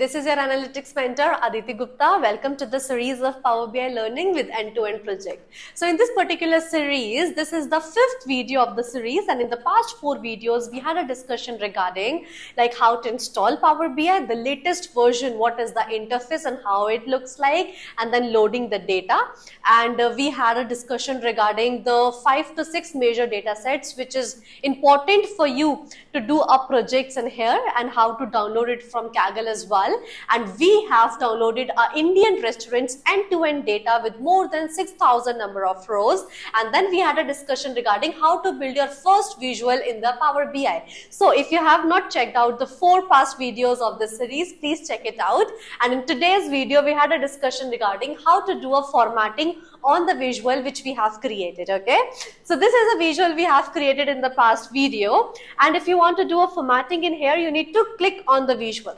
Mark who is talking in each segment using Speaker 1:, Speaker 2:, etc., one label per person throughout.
Speaker 1: This is your analytics mentor Aditi Gupta. Welcome to the series of Power BI learning with end-to-end project. So in this particular series, this is the 5th video of the series, and in the past 4 videos we had a discussion regarding like how to install Power BI, the latest version, what is the interface and how it looks like, and then loading the data. And we had a discussion regarding the 5 to 6 major data sets which is important for you to do a projects in here, and how to download it from Kaggle as well. And we have downloaded our Indian restaurants end-to-end data with more than 6,000 number of rows. And then we had a discussion regarding how to build your first visual in the Power BI. So if you have not checked out the 4 past videos of this series, please check it out. And in today's video, we had a discussion regarding how to do a formatting on the visual which we have created. Okay, so this is a visual we have created in the past video, and if you want to do a formatting in here, you need to click on the visual.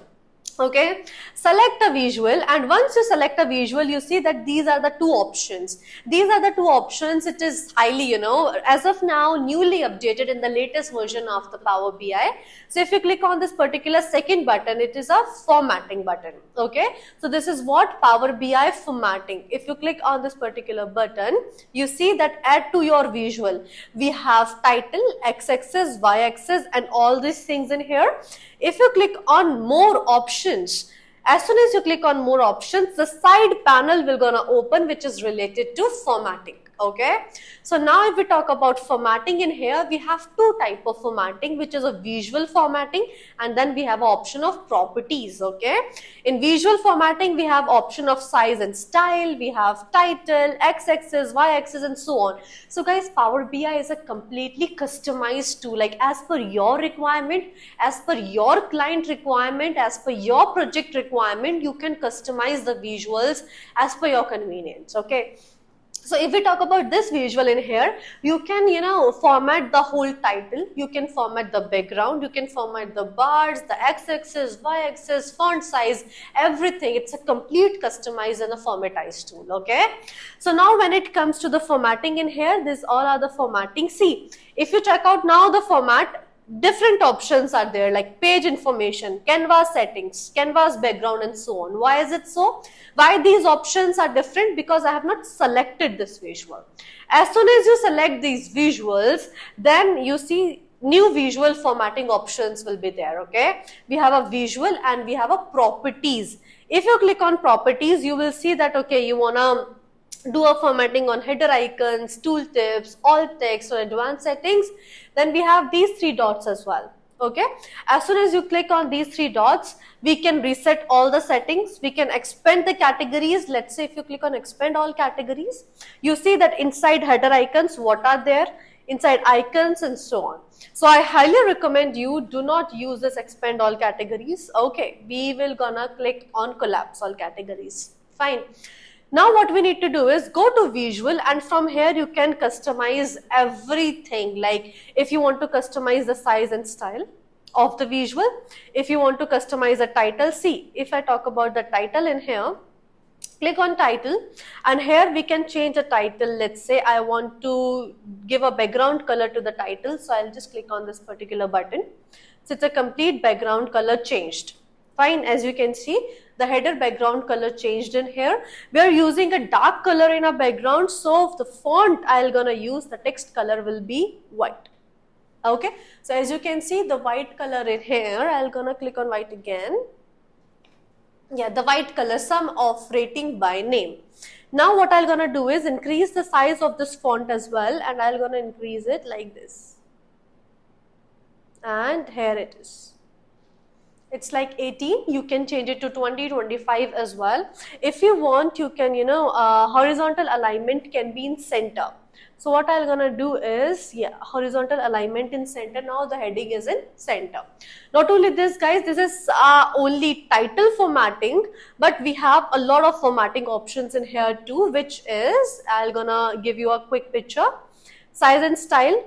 Speaker 1: Okay, select a visual, and once you select a visual, you see that these are the 2 options. These are the 2 options. It is highly, as of now, newly updated in the latest version of the Power BI. So if you click on this particular second button, it is a formatting button. Okay, so this is what Power BI formatting. If you click on this particular button, you see that add to your visual. We have title, x-axis, y-axis, and all these things in here. If you click on more options, as soon as you click on more options, the side panel will gonna open which is related to formatting. Okay, so now if we talk about formatting in here, we have 2 types of formatting, which is a visual formatting, and then we have an option of properties. Okay, in visual formatting, we have option of size and style, we have title, x-axis, y-axis, and so on. So guys, Power BI is a completely customized tool, like as per your requirement, as per your client requirement, as per your project requirement, you can customize the visuals as per your convenience. Okay, so if we talk about this visual in here, you can, format the whole title, you can format the background, you can format the bars, the x-axis, y-axis, font size, everything. It's a complete customized and a formatized tool. Okay, so now when it comes to the formatting in here, these all are the formatting. See, if you check out now the format, different options are there, like page information, canvas settings, canvas background, and so on. Why is it so? Why these options are different? Because I have not selected this visual. As soon as you select these visuals, then you see new visual formatting options will be there. Okay, we have a visual and we have a properties. If you click on properties, you will see that, okay, you wanna do a formatting on header icons, tooltips, alt text, or advanced settings. Then we have these 3 dots as well. Okay, as soon as you click on these 3 dots, we can reset all the settings. We can expand the categories. Let's say if you click on expand all categories, you see that inside header icons, what are there, inside icons, and so on. So I highly recommend you do not use this expand all categories. Okay, we will gonna click on collapse all categories. Fine. Now what we need to do is go to visual, and from here you can customize everything. Like if you want to customize the size and style of the visual, if you want to customize a title, see, if I talk about the title in here, click on title, and here we can change a title. Let's say I want to give a background color to the title, so I'll just click on this particular button. So it's a complete background color changed. Fine, as you can see, the header background color changed in here. We are using a dark color in our background, so the font I'll gonna use, the text color will be white. Okay, so as you can see, the white color in here, I'll gonna click on white again. Yeah, the white color, sum of rating by name. Now what I'll gonna do is increase the size of this font as well, and I'll gonna increase it like this. And here it is. It's like 18, you can change it to 20, 25 as well. If you want, you can, horizontal alignment can be in center. So what I'm gonna do is, yeah, horizontal alignment in center. Now the heading is in center. Not only this, guys, this is only title formatting, but we have a lot of formatting options in here too, which is, I'm gonna give you a quick picture. Size and style.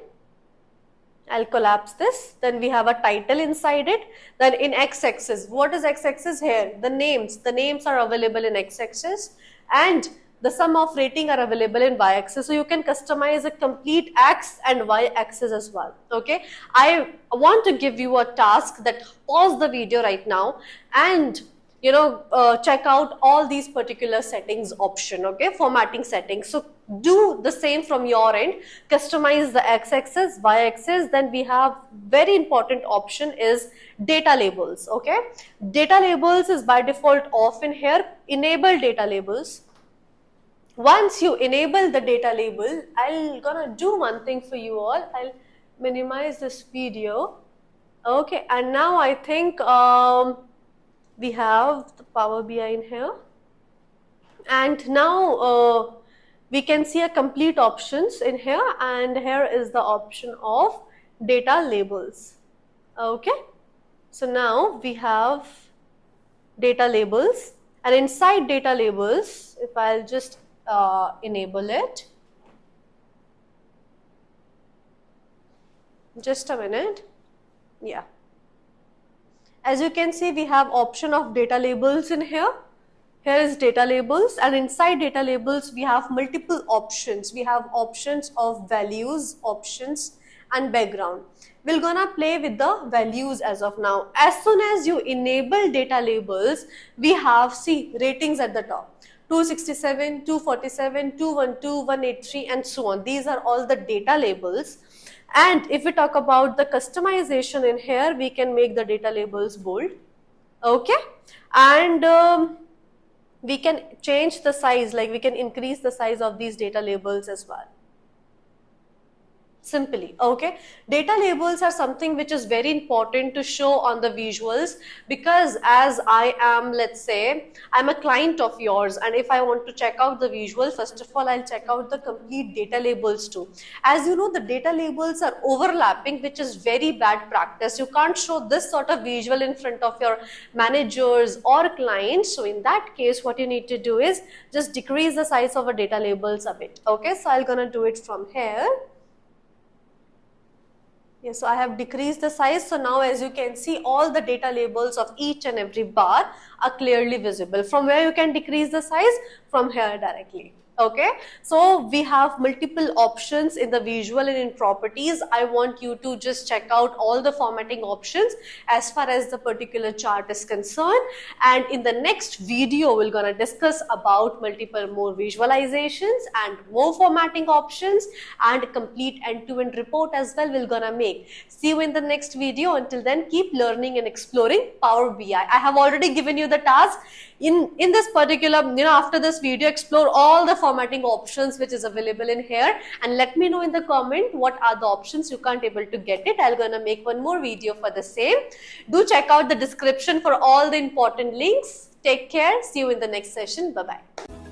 Speaker 1: I'll collapse this. Then we have a title inside it. Then in x-axis, what is x-axis here? The names are available in x-axis, and the sum of rating are available in y-axis. So you can customize a complete x and y-axis as well. Okay, I want to give you a task that pause the video right now and check out all these particular settings option, okay, formatting settings. So do the same from your end, customize the x-axis, y-axis. Then we have very important option is data labels, okay. Data labels is by default off in here. Enable data labels. Once you enable the data label, I'll gonna do one thing for you all. I'll minimize this video. Okay, and now I think we have the Power BI in here, and now we can see a complete options in here, and here is the option of data labels. Okay, so now we have data labels, and inside data labels, if I'll just enable it, just a minute. Yeah, as you can see, we have option of data labels in here. Here is data labels, and inside data labels we have multiple options. We have options of values, options and background. We're gonna play with the values as of now. As soon as you enable data labels, we have, see, ratings at the top. 267, 247, 212, 183 and so on. These are all the data labels. And if we talk about the customization in here, we can make the data labels bold, okay, and we can change the size, like we can increase the size of these data labels as well. Simply, okay. Data labels are something which is very important to show on the visuals, because as I am, let's say, I'm a client of yours, and if I want to check out the visual, first of all, I'll check out the complete data labels too. As you know, the data labels are overlapping, which is very bad practice. You can't show this sort of visual in front of your managers or clients. So in that case, what you need to do is just decrease the size of a data labels a bit. Okay, so I'm gonna do it from here. Yes, so I have decreased the size. So now as you can see, all the data labels of each and every bar are clearly visible. From where you can decrease the size? From here directly. Okay, so we have multiple options in the visual and in properties. I want you to just check out all the formatting options as far as the particular chart is concerned. And in the next video, we're gonna discuss about multiple more visualizations and more formatting options and complete end-to-end report as well we're gonna make. See you in the next video. Until then, keep learning and exploring Power BI. I have already given you the task. In this particular, after this video, explore all the formatting options which is available in here, and let me know in the comment what are the options you can't able to get it. I'm gonna make one more video for the same. Do check out the description for all the important links. Take care. See you in the next session. Bye-bye.